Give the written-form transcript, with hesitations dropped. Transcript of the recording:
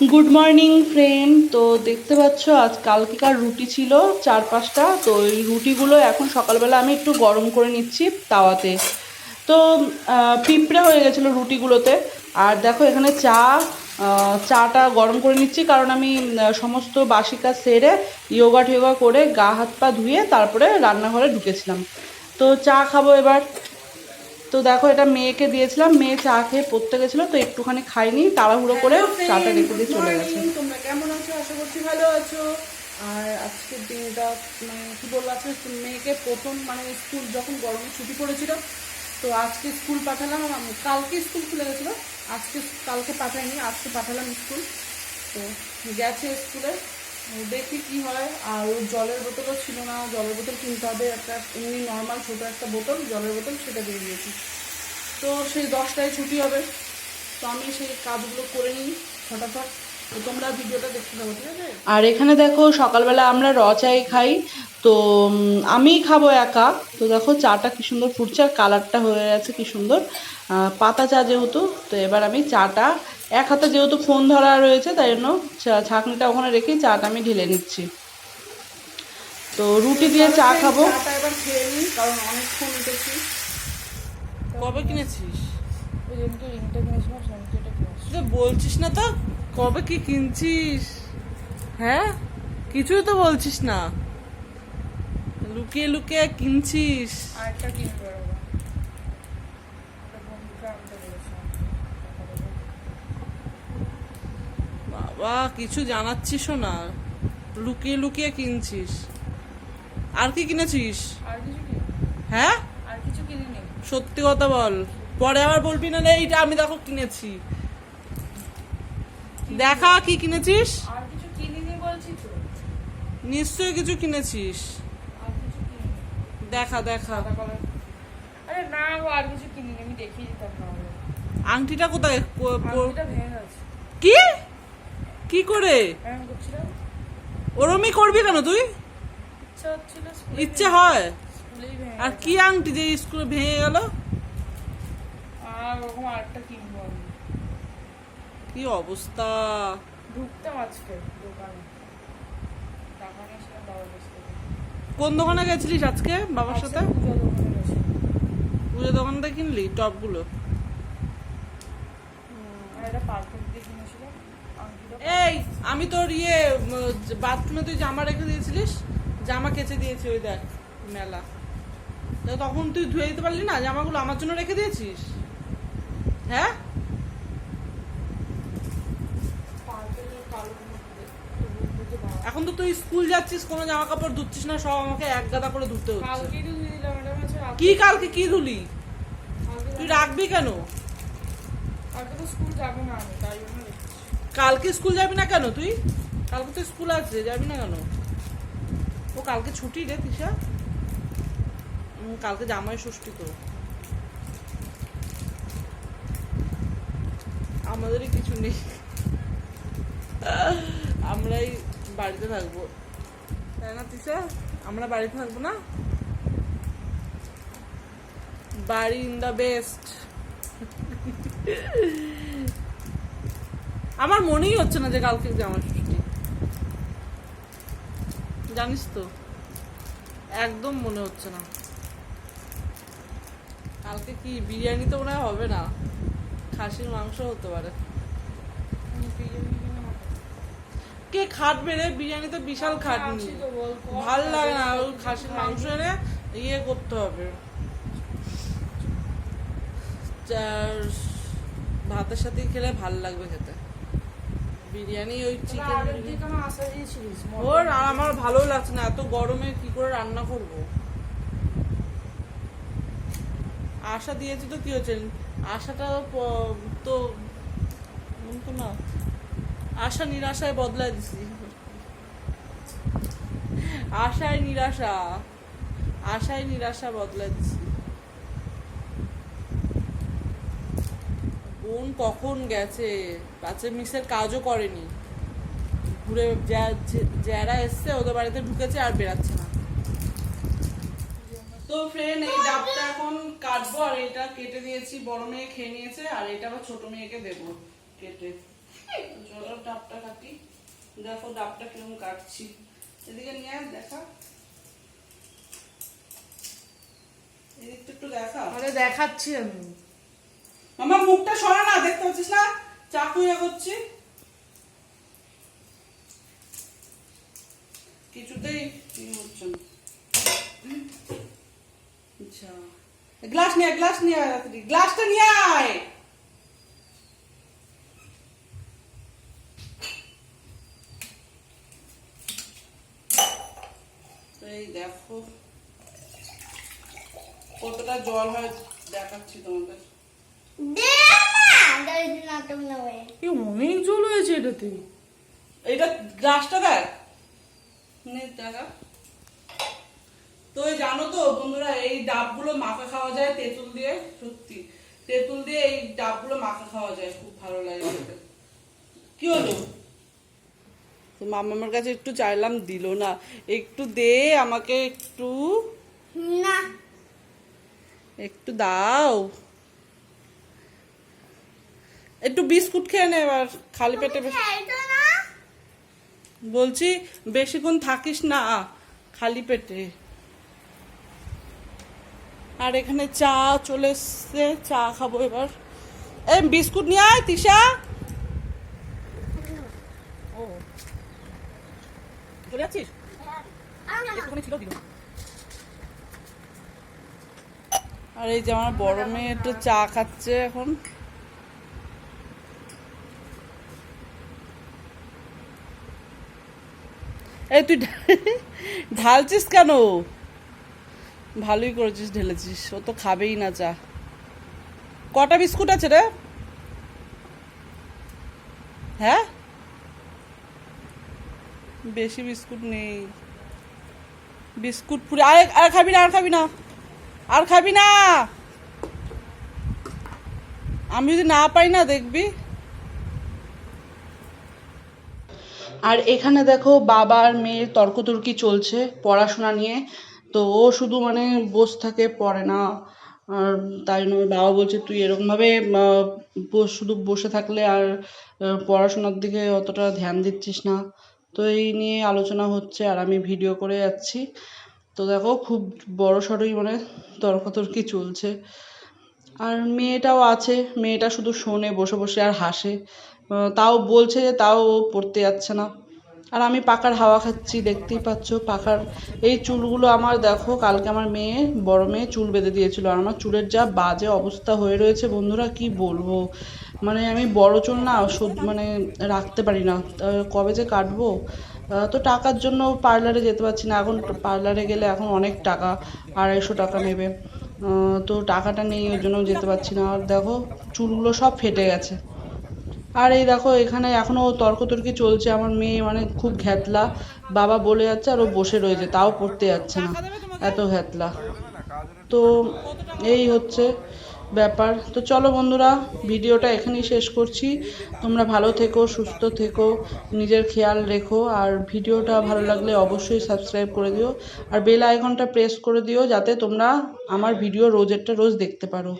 Good morning friend. তো দেখতে পাচ্ছ আজ কালকেকার রুটি ছিল 4-5টা। তো এই রুটিগুলো এখন সকালবেলা আমি একটু গরম করে নিচ্ছি তাওয়াতে। তো পিঁপড়ে হয়ে গেছিলো রুটিগুলোতে। আর দেখো এখানে চাটা গরম করে নিচ্ছি, কারণ আমি সমস্ত বাসি কাজ সেরে ইয়োগা টিয়োগা করে গা হাত পা ধুয়ে তারপরে রান্নাঘরে ঢুকেছিলাম। তো চা খাবো এবার। তো দেখো এটা মেয়েকে দিয়েছিলাম, মেয়ে চা খেয়ে পড়তে গেছিলো, তো একটুখানি খাইনি, তাড়াহুড়ো করে চাটা রেখে দিয়ে চলে গেছে। তোমরা কেমন আছো? আশা করছি ভালো আছো। আর আজকের দিনটা মানে কি বলবো, আজকে মেয়েকে প্রথম মানে স্কুল যখন গরমে ছুটি পড়েছিল, তো আজকে স্কুল পাঠালাম। কালকে স্কুল খুলে গেছিলো, কালকে পাঠাইনি, আজকে পাঠালাম স্কুল। তো গেছে স্কুলে, দেখি কি হয়। আর ওর জলের বোতলও ছিল না, জলের বোতল কিনতে হবে, একটা এমনি নর্মাল ছোটো একটা বোতল জলের বোতল, সেটা দিয়ে দিয়েছি। তো সেই 10টায় ছুটি হবে, তো আমি সেই কাজগুলো করে নিই ফটাফট। তো তোমরা ভিডিওটা দেখতে থাকো, ঠিক আছে? আর এখানে দেখো সকালবেলা আমরা চাই খাই। তো আমিই খাবো একা। তো দেখো চাটা কি সুন্দর ফুটছে, আর কালারটা হয়ে গেছে কি সুন্দর। পাতা চা যেহেতু, তো এবার আমি চাটা এক হাতে যেহেতু ফোন ধরা রয়েছে, তাই জন্য ছাঁকনিটা ওখানে রেখেই চাটা আমি ঢেলে নিচ্ছি। তো রুটি দিয়ে চা খাবো। চাটা এবার খেয়ে নিই, কারণ অনেকক্ষণ উঠেছি। কবে কিনেছিস? ওই জন্য তো রিংটা কিনেছিলাম, সেটা কিনেছি। বলছিস না তো কবে কি কিনছিস? হ্যাঁ, কিছুই তো বলছিস না, লুকিয়ে লুকিয়ে কিনছিস। আরেকটা কিনবে বাবা, একটা বন্ধুকে আনতে বলেছিলাম। বাবা, কিছু জানাচ্ছিসও না, লুকিয়ে লুকিয়ে কিনছিস। আর কি কিনেছিস? আর কিছু কিনি, হ্যাঁ, আর কিছু কিনিনি। সত্যি কথা বল, পরে আবার বলবি না রে এইটা আমি দেখো কিনেছি। দেখা কি কিনেছিস। আর কিছু কিনিনি বলছি তো। নিশ্চয়ই কিছু কিনেছিস, আর কিছু কিনিনি। দেখা দেখা। আরে না গো, আর কিছু কিনিনি, আমি দেখিয়ে দিতাম না। আংটিটা কোথায়? আঙুলটা ভেঙে গেছে। কি কি করে? আমি করছিলাম, ওরমই করবি কেন তুই? ইচ্ছা হচ্ছিল, ইচ্ছে হয়। স্কুলেই ভেঙে আর গেছে। কি আংটি যে স্কুলে ভেঙে গেল? আর ওরকম আরেকটা কিনবো আমি। কি অবস্থা! ঢুকতাম আজকে দোকানে, টাকা নিয়েছিলাম বাবার কাছ থেকে। কোন দোকানে গেছিলিস আজকে বাবার সাথে? পূজা দোকানে গেছি। পুজো দোকান থেকে কিনলি টপগুলো? আর এটা পারফেক্ট দিয়ে কিনেছিলাম আংটিটা। এই, আমি তোর বাথরুমে তুই জামা রেখে দিয়েছিলিস, জামা কেচে দিয়েছি ওই দেখ মেলা। তা তখন তুই ধুয়ে দিতে পারলি না? জামাগুলো আমার জন্য রেখে দিয়েছিস? হ্যাঁ, পারফেক্টের কালোর মধ্যে বুঝতে পারো। এখন তো তুই স্কুল যাচ্ছিস, কোনো জামা কাপড় ধুচ্ছিস না, সব আমাকে এক গাদা করে ধুতে হচ্ছে। কালকেই তো দিয়ে দিলাম, এটা হচ্ছে কি কালকে কি ধুলি? তুই রাখবি কেন? কালকে তো স্কুল যাবো না আমি, তাই জন্য রেখেছি। কালকে স্কুল যাবি না কেন তুই? কালকে তো স্কুল আছে, যাবি না কেন? ও কালকে ছুটি রে তিশা। কালকে জামাই ষষ্ঠী তো, আমাদেরই কিছু নেই, আমরাই বাড়িতে থাকবো, তাই না তিশা? আমরা বাড়িতে থাকবো না? বাড়ি ইন দ্য বেস্ট। আমার মনেই হচ্ছে না যে কালকে জামাই ষষ্ঠী, জানিস তো, একদম মনে হচ্ছে না। কালকে কি বিরিয়ানি তো মনে হয় হবে না, খাসির মাংস হতে পারে। কে খাটবে রে? বিরিয়ানি তো বিশাল খাটনি, ভাল লাগে না। ওই খাসির মাংস এনে করতে হবে, ভাতের সাথে খেলে ভাল লাগবে খেতে। বিরিয়ানি ওই চিকেন ওর আর আমার ভালো লাগছে না, এত গরমে কি করে রান্না করব। আশা দিয়েছি তো কি হচ্ছে, আশাটা তো না, আশা নিরাশায় বদলায় দিছি। আশায় নিরাশা, আশায় নিরাশা বদলায় দিছি। বোন কখন গেছে, বাচ্চা মিসের কাজও করেনি, ঘুরে যারা এসছে ওদের বাড়িতে ঢুকেছে আর বেরাচ্ছে না। তো ফ্রেন্ড, এই ডাবটা এখন কাটবো, আর এটা কেটে দিয়েছি, বড় মেয়ে খেয়ে নিয়েছে, আর এটা আবার ছোট মেয়েকে দেবো কেটে। চলো ডাবটা দেখো ডাবটা কিরকম কাটছি, এদিকে নিয়ে আয়, দেখা এদিকটা একটু দেখা। আরে দেখাচ্ছি আমি। আমার মুখটা সরা না, দেখতে পাচ্ছিস না চাকু ইয়ে করছি, কিছুতেই হচ্ছে না। আচ্ছা গ্লাস নিয়ে আয়, গ্লাস নিয়ে আয়, গ্লাসটা নিয়ে আয়। এই দেখো কতটা জল হয় দেখাচ্ছি তোমাদের। কি অনেক জল হয়েছে এটাতে। এইটা গ্লাসটা দেখ, নে দেখা। তো এই জানো তো বন্ধুরা, এই ডাবগুলো মাখা খাওয়া যায় তেঁতুল দিয়ে, সত্যি তেঁতুল দিয়ে এই ডাবগুলো মাখা খাওয়া যায়, খুব ভালো লাগে খেতে। কি হলো? তো মামার কাছে একটু চাইলাম, দিল না। একটু দে আমাকে, একটু না একটু দাও, একটু বিস্কুট খেয়ে নে এবার, খালি পেটে খাইতো না বলছি বেশিক্ষণ থাকিস না খালি পেটে। আর এখানে চা চলে এসছে, চা খাবো এবার। এই বিস্কুট নিয়ে আয় তিশা। ও চলে যাচ্ছিস? একটুখানি ছিল দিল। আর এই যে আমার বড় মেয়ে একটু চা খাচ্ছে এখন। এই তুই ঢালছিস কেন? ভালোই করেছিস, ঢেলেছিস। ও তো খাবেই না চা। কটা বিস্কুট আছে রে? হ্যাঁ বেশি বিস্কুট নেই, বিস্কুট পুরো। আর খাবি না, আর খাবি না, আর খাবি না। আমি যদি না পাই না দেখবি। আর এখানে দেখো বাবা আর মেয়ের তর্কতর্কি চলছে পড়াশোনা নিয়ে। তো ও শুধু মানে বসে থাকে, পড়ে না। আর তাই নয়, বাবা বলছে তুই এরকমভাবে শুধু বসে থাকলে আর পড়াশোনার দিকে অতটা ধ্যান দিচ্ছিস না। তো এই নিয়ে আলোচনা হচ্ছে আর আমি ভিডিও করে যাচ্ছি। তো দেখো খুব বড় সড়ই মানে তর্কতর্কি চলছে। আর মেয়েটাও আছে, মেয়েটা শুধু শোনে বসে বসে আর হাসে। তাও বলছে যে তাও ও পড়তে যাচ্ছে না। আর আমি পাখার হাওয়া খাচ্ছি, দেখতেই পাচ্ছ পাখার। এই চুলগুলো আমার দেখো, কালকে আমার মেয়ে, বড় মেয়ে চুল বেঁধে দিয়েছিল। আর আমার চুলের যা বাজে অবস্থা হয়ে রয়েছে বন্ধুরা, কি বলবো। মানে আমি বড় চুল না মানে রাখতে পারি না, কবে যে কাটবো। তো টাকার জন্য পার্লারে যেতে পারছি না। এখন পার্লারে গেলে এখন অনেক টাকা, 250 টাকা নেবে। তো টাকাটা নেই, ওই জন্য যেতে পারছি না। আর দেখো চুলগুলো সব ফেটে গেছে। আর এই দেখো এখানে এখনো তর্কতর্কি চলছে। আমার মেয়ে মানে খুব ঘ্যাতলা, বাবা বলে যাচ্ছে আর ও বসে রয়েছে, তাও পড়তে যাচ্ছে না, এত ঘ্যাতলা। তো এই হচ্ছে ব্যাপার। তো চলো বন্ধুরা, ভিডিওটা এখানেই শেষ করছি। তোমরা ভালো থেকো, সুস্থ থেকো, নিজের খেয়াল রেখো। আর ভিডিওটা ভালো লাগলে অবশ্যই সাবস্ক্রাইব করে দিও, আর বেল আইকনটা প্রেস করে দিও, যাতে তোমরা আমার ভিডিও রোজেরটা রোজ দেখতে পারো।